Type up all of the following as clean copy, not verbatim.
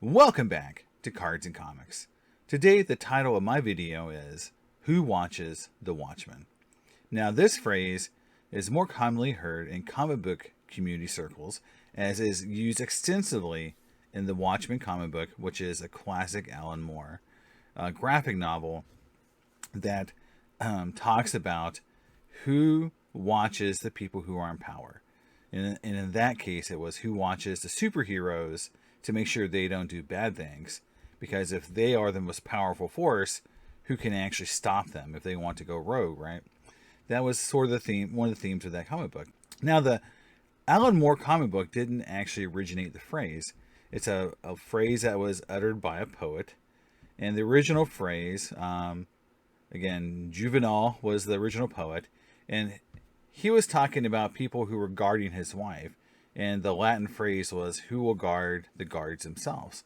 Welcome back to Cards and Comics. Today, the title of my video is Who Watches the Watchmen? Now, this phrase is more commonly heard in comic book community circles, as is used extensively in the Watchmen comic book, which is a classic Alan Moore graphic novel that talks about who watches the people who are in power. And in that case, it was who watches the superheroes to make sure they don't do bad things. Because if they are the most powerful force, who can actually stop them if they want to go rogue, right? That was sort of the theme, one of the themes of that comic book. Now, the Alan Moore comic book didn't actually originate the phrase. It's a phrase that was uttered by a poet. And the original phrase, again, Juvenal was the original poet. And he was talking about people who were guarding his wife. And the Latin phrase was, who will guard the guards themselves?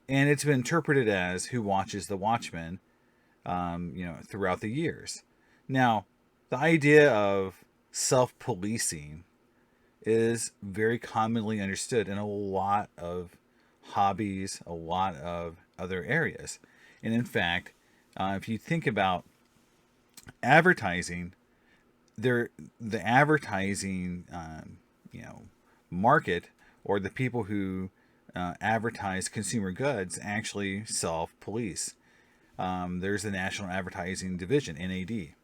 And it's been interpreted as who watches the watchman, throughout the years. Now, the idea of self-policing is very commonly understood in a lot of hobbies, a lot of other areas. And in fact, if you think about advertising, the advertising, market, or the people who advertise consumer goods actually self-police. There's the National Advertising Division, NAD,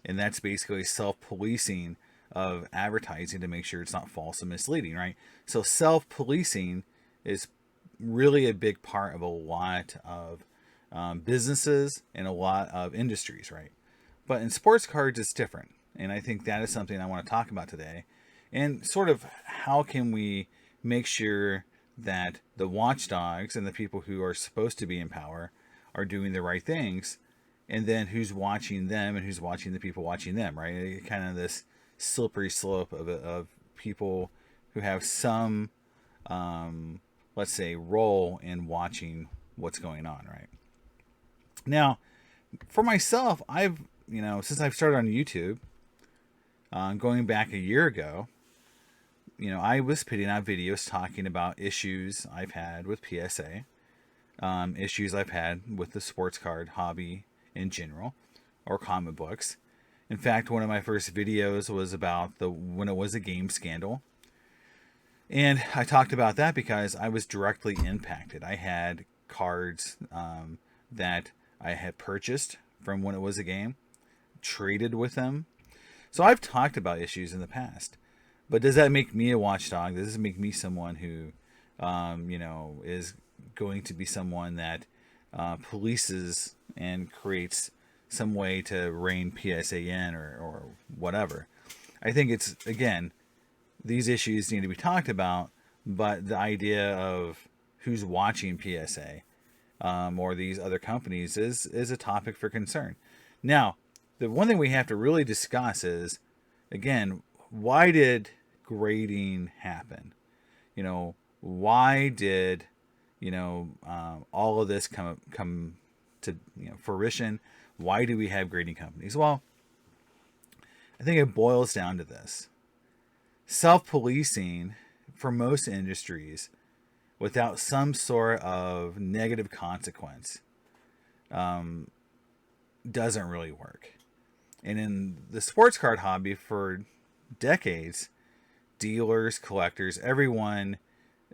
and that's basically self-policing of advertising to make sure it's not false and misleading, right? So self-policing is really a big part of a lot of businesses and a lot of industries, right? But in sports cards, it's different. And I think that is something I want to talk about today. And sort of how can we make sure that the watchdogs and the people who are supposed to be in power are doing the right things, and then who's watching them and who's watching the people watching them, right? Kind of this slippery slope of people who have some, let's say, role in watching what's going on, right? Now, for myself, I've, since I've started on YouTube, going back a year ago, I was putting out videos talking about issues I've had with PSA, issues I've had with the sports card hobby in general, or comic books. In fact, one of my first videos was about when it was a game scandal. And I talked about that because I was directly impacted. I had cards that I had purchased from when it was a game, traded with them. So I've talked about issues in the past. But does that make me a watchdog? Does this make me someone who, is going to be someone that polices and creates some way to rein PSA in or whatever? I think it's, again, these issues need to be talked about, but the idea of who's watching PSA or these other companies is a topic for concern. Now, the one thing we have to really discuss is, again, why did grading happen? Why did all of this come to fruition? Why do we have grading companies? Well, I think it boils down to this: self-policing for most industries, without some sort of negative consequence, doesn't really work. And in the sports card hobby for decades, dealers, collectors, everyone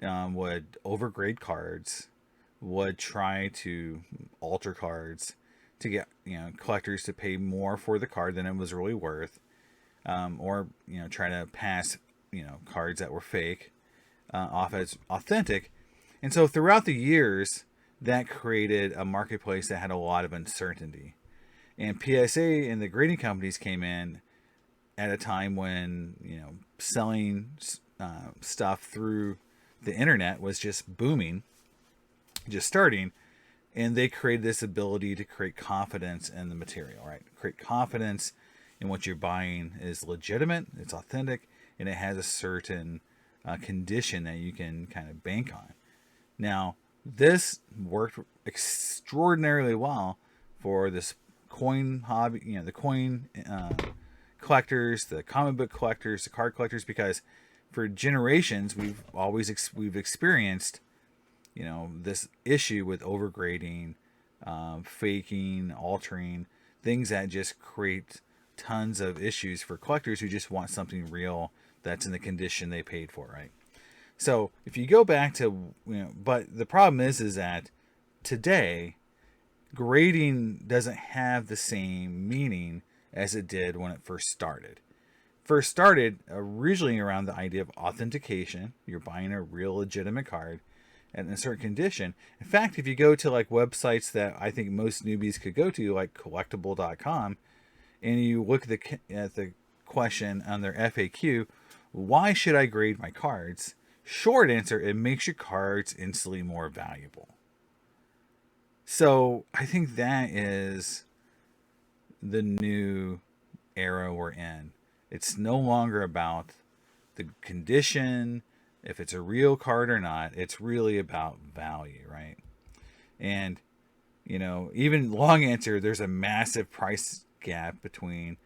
would overgrade cards, would try to alter cards to get collectors to pay more for the card than it was really worth, or try to pass cards that were fake off as authentic. And so throughout the years, that created a marketplace that had a lot of uncertainty. And PSA and the grading companies came in at a time when selling stuff through the internet was just booming, just starting, and they created this ability to create confidence in the material, right? Create confidence in what you're buying is legitimate, it's authentic, and it has a certain condition that you can kind of bank on. Now, this worked extraordinarily well for this coin hobby, the coin collectors, the comic book collectors, the card collectors, because for generations we've experienced this issue with overgrading, faking, altering, things that just create tons of issues for collectors who just want something real that's in the condition they paid for, right? So if you go back to, but the problem is that today grading doesn't have the same meaning as it did when it first started. First started originally around the idea of authentication. You're buying a real legitimate card in a certain condition. In fact, if you go to like websites that I think most newbies could go to, like collectible.com, and you look at the question on their FAQ, why should I grade my cards? Short answer, it makes your cards instantly more valuable. So I think that is the new era we're in. It's no longer about the condition, if it's a real card or not. It's really about value, right? And, even long answer, there's a massive price gap between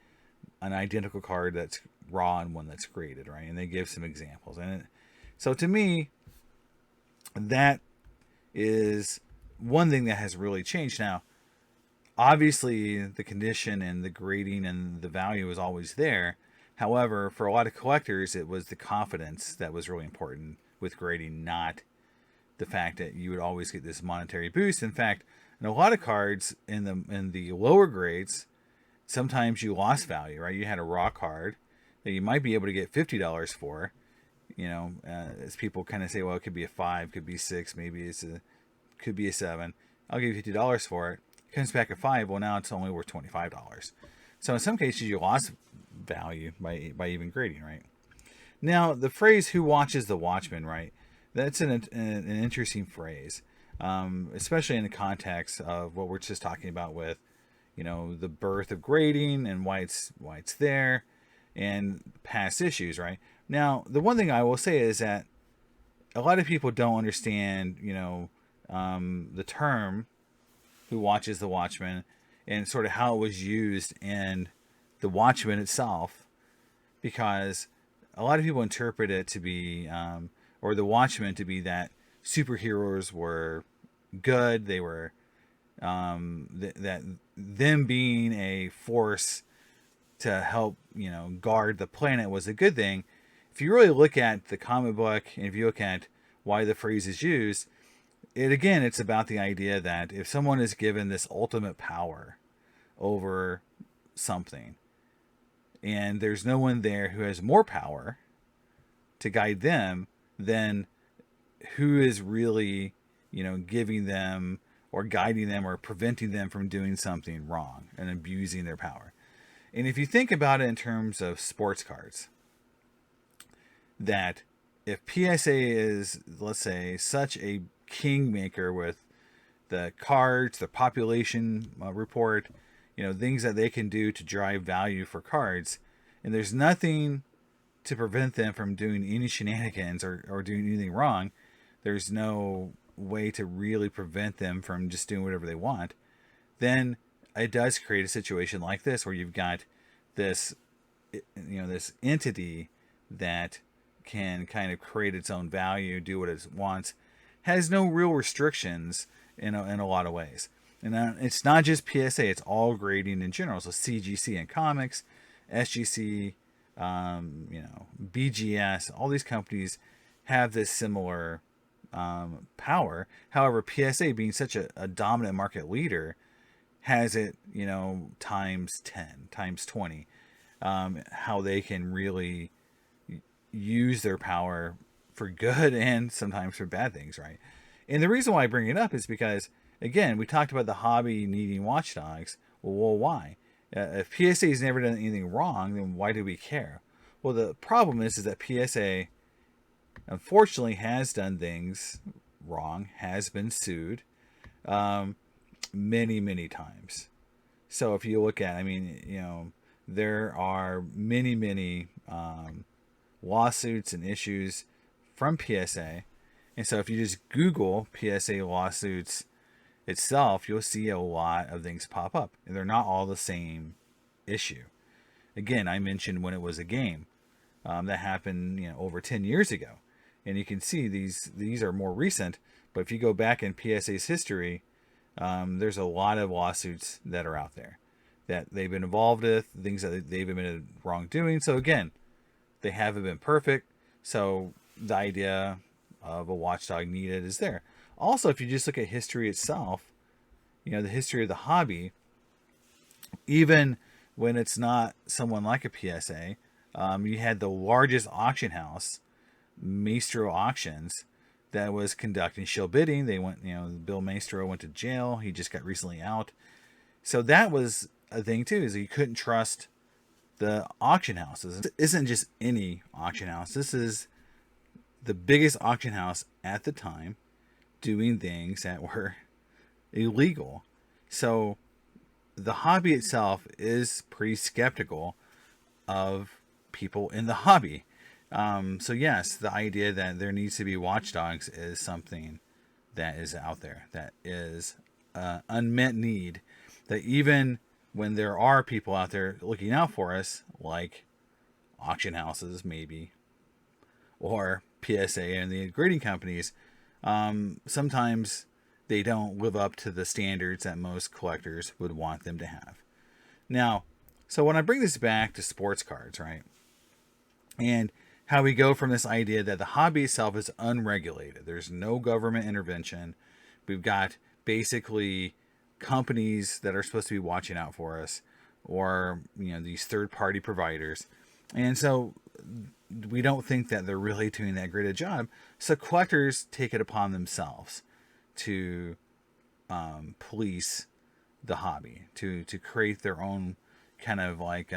an identical card that's raw and one that's graded, right? And they give some examples. And so to me, that is one thing that has really changed. Now, obviously, the condition and the grading and the value is always there. However, for a lot of collectors, it was the confidence that was really important with grading, not the fact that you would always get this monetary boost. In fact, in a lot of cards in the lower grades, sometimes you lost value, right? You had a raw card that you might be able to get $50 for. As people kind of say, well, it could be a 5, could be 6, maybe could be a 7. I'll give you $50 for it. It comes back at 5. Well, now it's only worth $25. So in some cases, you lost value by even grading, right? Now, the phrase "who watches the Watchmen," right? That's an interesting phrase, especially in the context of what we're just talking about with, the birth of grading and why it's there, and past issues, right? Now, the one thing I will say is that a lot of people don't understand, the term "who watches the Watchmen" and sort of how it was used in the Watchmen itself, because a lot of people interpret it to be, or the Watchmen to be, that superheroes were good. They were, that them being a force to help, guard the planet was a good thing. If you really look at the comic book, and if you look at why the phrase is used, it's about the idea that if someone is given this ultimate power over something, and there's no one there who has more power to guide them, then who is really, giving them or guiding them or preventing them from doing something wrong and abusing their power? And if you think about it in terms of sports cards, that if PSA is, let's say, such a kingmaker with the cards, the population report, things that they can do to drive value for cards, and there's nothing to prevent them from doing any shenanigans or doing anything wrong, there's no way to really prevent them from just doing whatever they want, then it does create a situation like this where you've got this, this entity that can kind of create its own value, do what it wants, has no real restrictions in a lot of ways. And it's not just PSA, it's all grading in general. So CGC in comics, SGC, BGS, all these companies have this similar power. However, PSA, being such a dominant market leader, has it, times 10, times 20, how they can really use their power for good and sometimes for bad things, right? And the reason why I bring it up is because, again, we talked about the hobby needing watchdogs. Well, why? If PSA has never done anything wrong, then why do we care? Well, the problem is that PSA, unfortunately, has done things wrong, has been sued many, many times. So if you look at, there are many, many lawsuits and issues from PSA. And so if you just Google PSA lawsuits itself, you'll see a lot of things pop up, and they're not all the same issue. Again, I mentioned when it was a game that happened, over 10 years ago. And you can see these are more recent, but if you go back in PSA's history, there's a lot of lawsuits that are out there that they've been involved with, things that they've been wrongdoing. So again, they haven't been perfect. So the idea of a watchdog needed is there. Also, if you just look at history itself, the history of the hobby, even when it's not someone like a PSA, you had the largest auction house, Maestro Auctions, that was conducting shill bidding. They went, Bill Maestro went to jail. He just got recently out. So that was a thing too, is you couldn't trust the auction houses. It isn't just any auction house. This is the biggest auction house at the time doing things that were illegal. So the hobby itself is pretty skeptical of people in the hobby. So yes, the idea that there needs to be watchdogs is something that is out there, that is unmet need, that even when there are people out there looking out for us, like auction houses maybe, or PSA and the grading companies, sometimes they don't live up to the standards that most collectors would want them to have. Now, so when I bring this back to sports cards, right, and how we go from this idea that the hobby itself is unregulated, there's no government intervention, we've got basically companies that are supposed to be watching out for us, or these third-party providers, and so we don't think that they're really doing that great a job. So collectors take it upon themselves to police the hobby, to create their own kind of like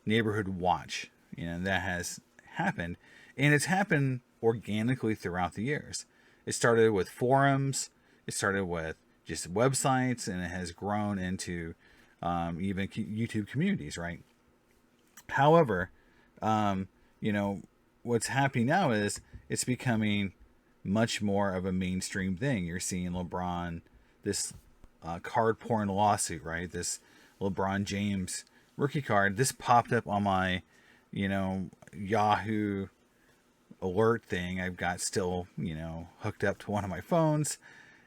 neighborhood watch. That has happened, and it's happened organically throughout the years. It started with forums, it started with just websites, and it has grown into even YouTube communities, right? However, what's happening now is it's becoming much more of a mainstream thing. You're seeing LeBron, this card porn lawsuit, right? This LeBron James rookie card. This popped up on my, Yahoo alert thing. I've got still, hooked up to one of my phones,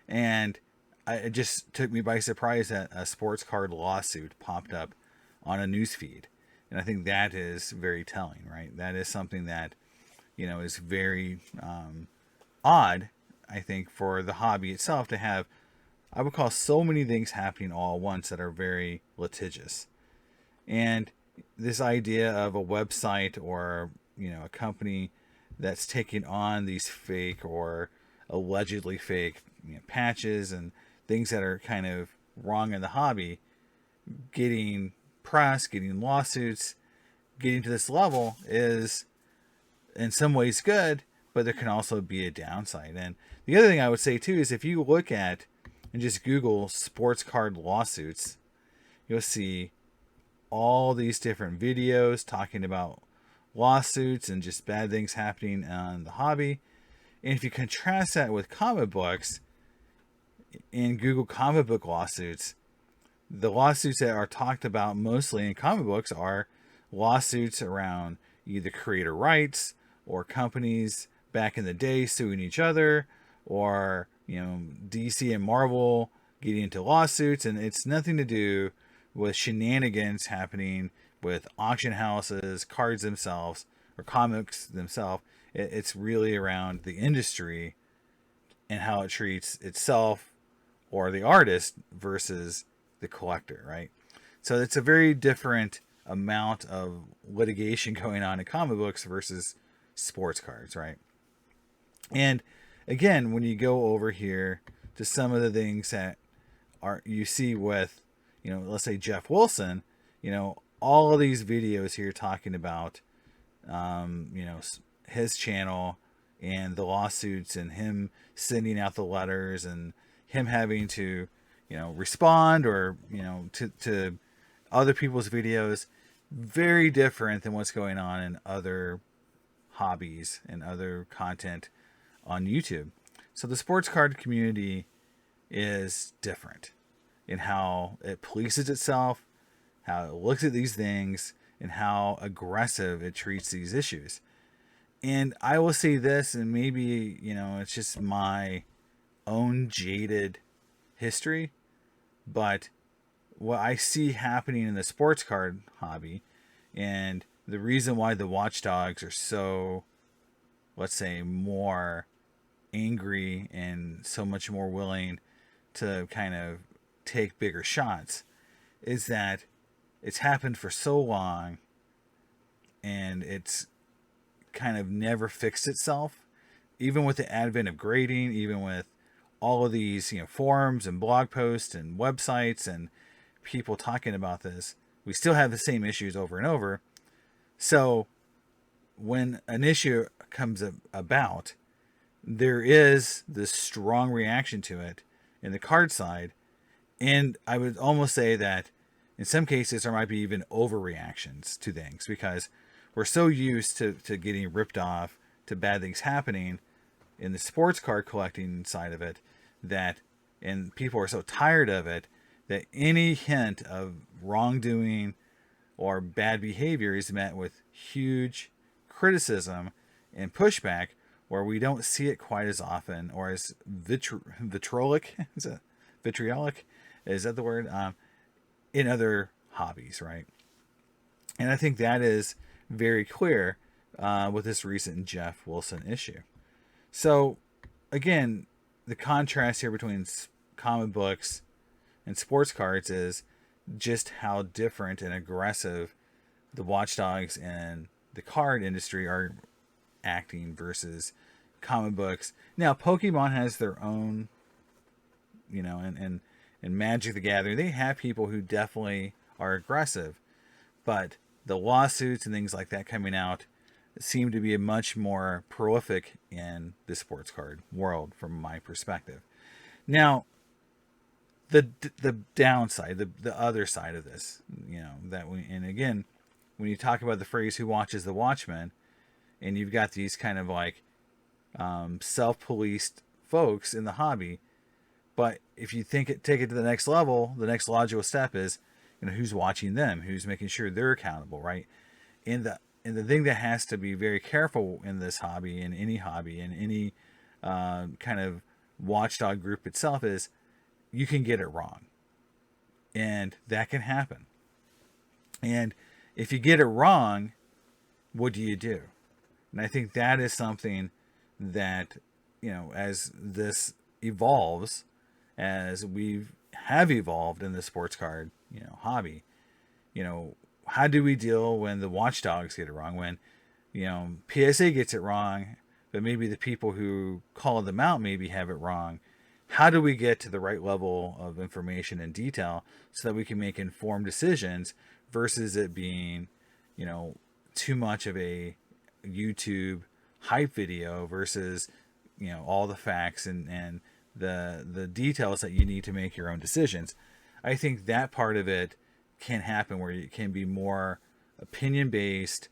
and it just took me by surprise that a sports card lawsuit popped up on a news feed. And I think that is very telling, right? That is something that, is very odd, I think, for the hobby itself to have, I would call, so many things happening all at once that are very litigious. And this idea of a website or, a company that's taking on these fake or allegedly fake patches and things that are kind of wrong in the hobby, getting press, getting lawsuits, getting to this level is in some ways good, but there can also be a downside. And the other thing I would say too is if you look at and just Google sports card lawsuits, you'll see all these different videos talking about lawsuits and just bad things happening on the hobby. And if you contrast that with comic books and Google comic book lawsuits, the lawsuits that are talked about mostly in comic books are lawsuits around either creator rights or companies back in the day suing each other, or DC and Marvel getting into lawsuits, and it's nothing to do with shenanigans happening with auction houses, cards themselves, or comics themselves. It's really around the industry and how it treats itself or the artist versus the collector, right? So it's a very different amount of litigation going on in comic books versus sports cards, right? And again, when you go over here to some of the things that are you see with, let's say Jeff Wilson, all of these videos here talking about, his channel and the lawsuits and him sending out the letters and him having to, respond or, to other people's videos, very different than what's going on in other hobbies and other content on YouTube. So the sports card community is different in how it polices itself, how it looks at these things, and how aggressive it treats these issues. And I will say this, and maybe, it's just my own jaded history, but what I see happening in the sports card hobby, and the reason why the watchdogs are so, let's say, more angry and so much more willing to kind of take bigger shots, is that it's happened for so long and it's kind of never fixed itself. Even with the advent of grading, even with all of these, forums and blog posts and websites and people talking about this, we still have the same issues over and over. So when an issue comes about, there is this strong reaction to it in the card side. And I would almost say that in some cases there might be even overreactions to things, because we're so used to getting ripped off, to bad things happening in the sports card collecting side of it, that, and people are so tired of it, that any hint of wrongdoing or bad behavior is met with huge criticism and pushback, where we don't see it quite as often, or as vitriolic. Is it vitriolic? Is that the word? In other hobbies, right? And I think that is very clear with this recent Jeff Wilson issue. So, again, the contrast here between comic books and sports cards is just how different and aggressive the watchdogs and the card industry are acting versus comic books. Now, Pokemon has their own, and Magic the Gathering, they have people who definitely are aggressive, but the lawsuits and things like that coming out seem to be much more prolific in the sports card world from my perspective. Now, the downside, the other side of this, and again, when you talk about the phrase "who watches the Watchmen," and you've got these kind of like self-policed folks in the hobby, but if you take it to the next level, the next logical step is, who's watching them, who's making sure they're accountable, right? And the thing that has to be very careful in this hobby, in any kind of watchdog group itself, is you can get it wrong, and that can happen. And if you get it wrong, what do you do? And I think that is something that, as this evolves, as we have evolved in the sports card, hobby, how do we deal when the watchdogs get it wrong? When, PSA gets it wrong, but maybe the people who call them out maybe have it wrong. How do we get to the right level of information and detail so that we can make informed decisions versus it being, too much of a YouTube hype video versus, all the facts and the details that you need to make your own decisions? I think that part of it can happen where it can be more opinion based,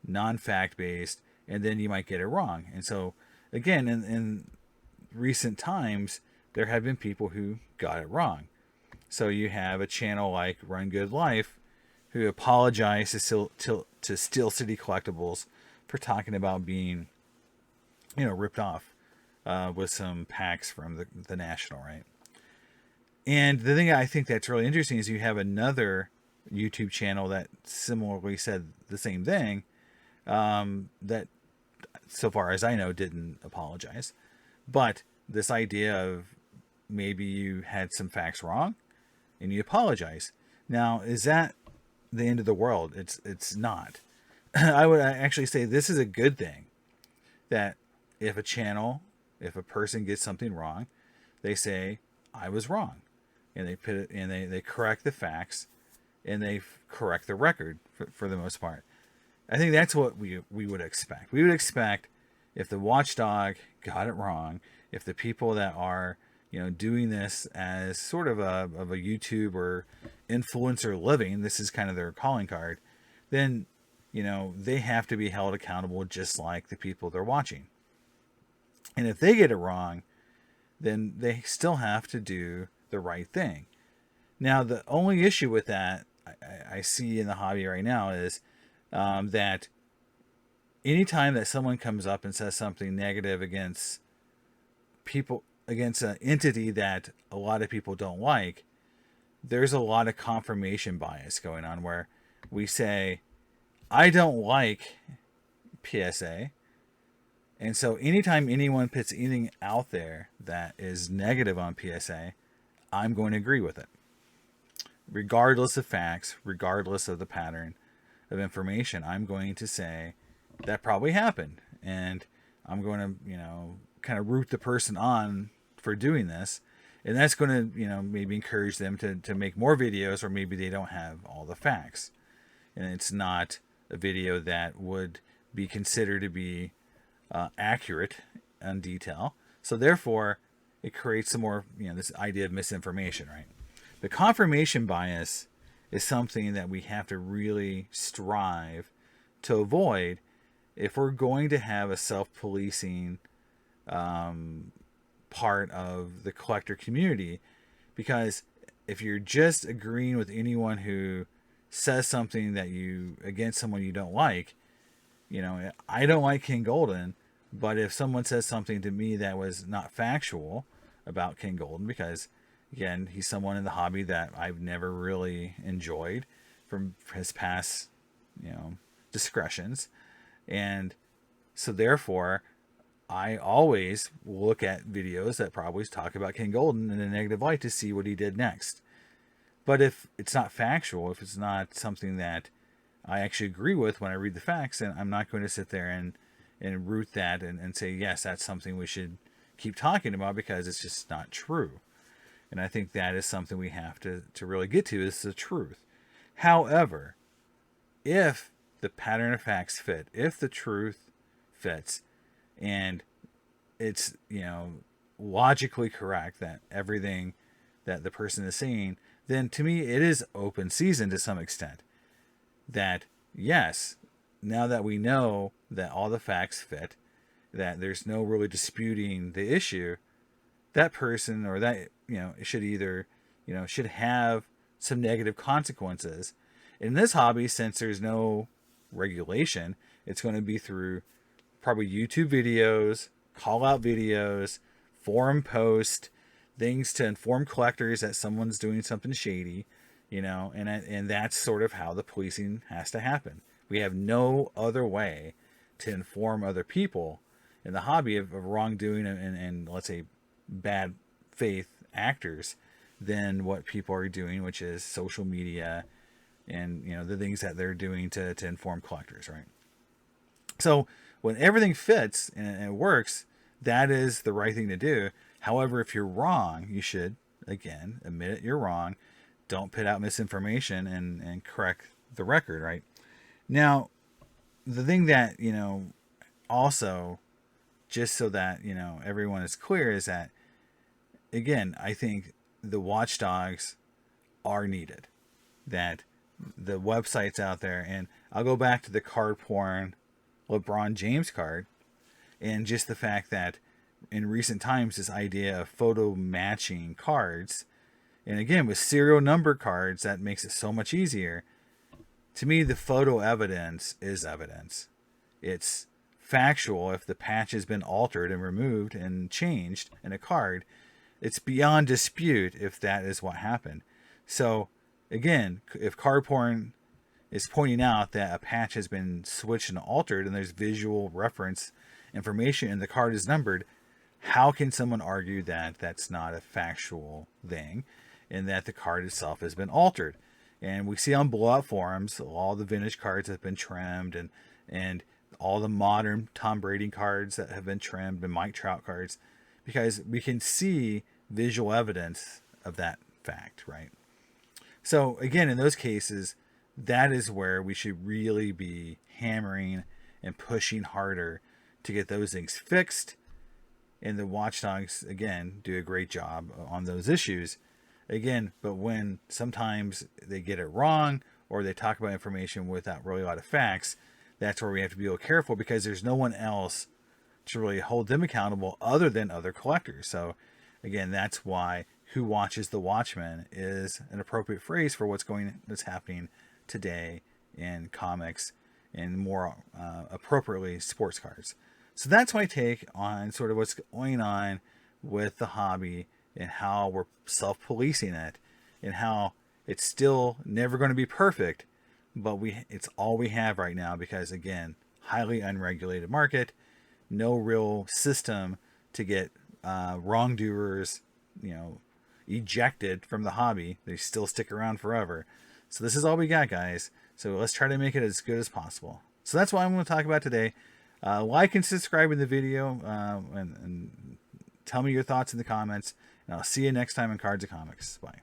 non-fact based, and then you might get it wrong. And so again, in recent times, there have been people who got it wrong. So you have a channel like Run Good Life who apologized to Steel City Collectibles for talking about being, ripped off with some packs from the National, right? And the thing I think that's really interesting is you have another YouTube channel that similarly said the same thing, that, so far as I know, didn't apologize. But this idea of maybe you had some facts wrong and you apologize. Now, is that the end of the world? It's not. I would actually say this is a good thing, that if a person gets something wrong, they say, I was wrong. And they put it, and they correct the facts, and they correct the record for the most part. I think that's what we would expect. We would expect, if the watchdog got it wrong, if the people that are, doing this as sort of a YouTube or influencer living, this is kind of their calling card, then, they have to be held accountable just like the people they're watching. And if they get it wrong, then they still have to do the right thing. Now, the only issue with that I see in the hobby right now is that anytime that someone comes up and says something negative against people, against an entity that a lot of people don't like, there's a lot of confirmation bias going on where we say, I don't like PSA. And so anytime anyone puts anything out there that is negative on PSA, I'm going to agree with it. Regardless of facts, regardless of the pattern of information, I'm going to say that probably happened. And I'm going to, kind of root the person on for doing this. And that's going to, maybe encourage them to make more videos, or maybe they don't have all the facts. And it's not a video that would be considered to be accurate in detail. So therefore, it creates some more, this idea of misinformation, right? The confirmation bias is something that we have to really strive to avoid if we're going to have a self-policing part of the collector community. Because if you're just agreeing with anyone who says something that against someone you don't like, I don't like King Golden, but if someone says something to me that was not factual about King Golden, because again, he's someone in the hobby that I've never really enjoyed from his past, discretions. And so therefore, I always look at videos that probably talk about King Golden in a negative light to see what he did next. But if it's not factual, if it's not something that I actually agree with when I read the facts, then I'm not going to sit there and root that and say, yes, that's something we should keep talking about, because it's just not true. And I think that is something we have to really get to, is the truth. However, if the pattern of facts fit, if the truth fits, and it's, logically correct that everything that the person is saying, then to me it is open season to some extent. That, yes, now that we know that all the facts fit, that there's no really disputing the issue, that person, or that, should either, should have some negative consequences. In this hobby, since there's no regulation, it's going to be through probably YouTube videos, call out videos, forum post, things to inform collectors that someone's doing something shady, and that's sort of how the policing has to happen. We have no other way to inform other people in the hobby of wrongdoing and let's say bad faith actors than what people are doing, which is social media and the things that they're doing to inform collectors, right? So when everything fits and it works, that is the right thing to do. However, if you're wrong, you should, again, admit it, you're wrong. Don't put out misinformation and correct the record, right? Now, the thing that, also, just so that, everyone is clear, is that, again, I think the watchdogs are needed. That the websites out there, and I'll go back to the card porn LeBron James card, and just the fact that in recent times, this idea of photo matching cards, and again, with serial number cards, that makes it so much easier. To me, the photo evidence is evidence. It's factual. If the patch has been altered and removed and changed in a card, it's beyond dispute if that is what happened. So again, if card porn is pointing out that a patch has been switched and altered and there's visual reference information and the card is numbered, how can someone argue that that's not a factual thing and that the card itself has been altered? And we see on blowout forums, all the vintage cards have been trimmed, and all the modern Tom Brady cards that have been trimmed, and Mike Trout cards, because we can see visual evidence of that fact, right? So again, in those cases, that is where we should really be hammering and pushing harder to get those things fixed. And the watchdogs, again, do a great job on those issues. Again, but when sometimes they get it wrong or they talk about information without really a lot of facts, that's where we have to be a little careful, because there's no one else to really hold them accountable other than other collectors. So again, that's why who watches the Watchmen is an appropriate phrase for what's happening today in comics and more appropriately sports cars. So that's my take on sort of what's going on with the hobby and how we're self-policing it, and how it's still never going to be perfect, but it's all we have right now because, again, highly unregulated market, no real system to get wrongdoers, ejected from the hobby. They still stick around forever. So this is all we got, guys. So let's try to make it as good as possible. So that's what I'm going to talk about today. Like and subscribe in the video, and tell me your thoughts in the comments. And I'll see you next time in Cards and Comics. Bye.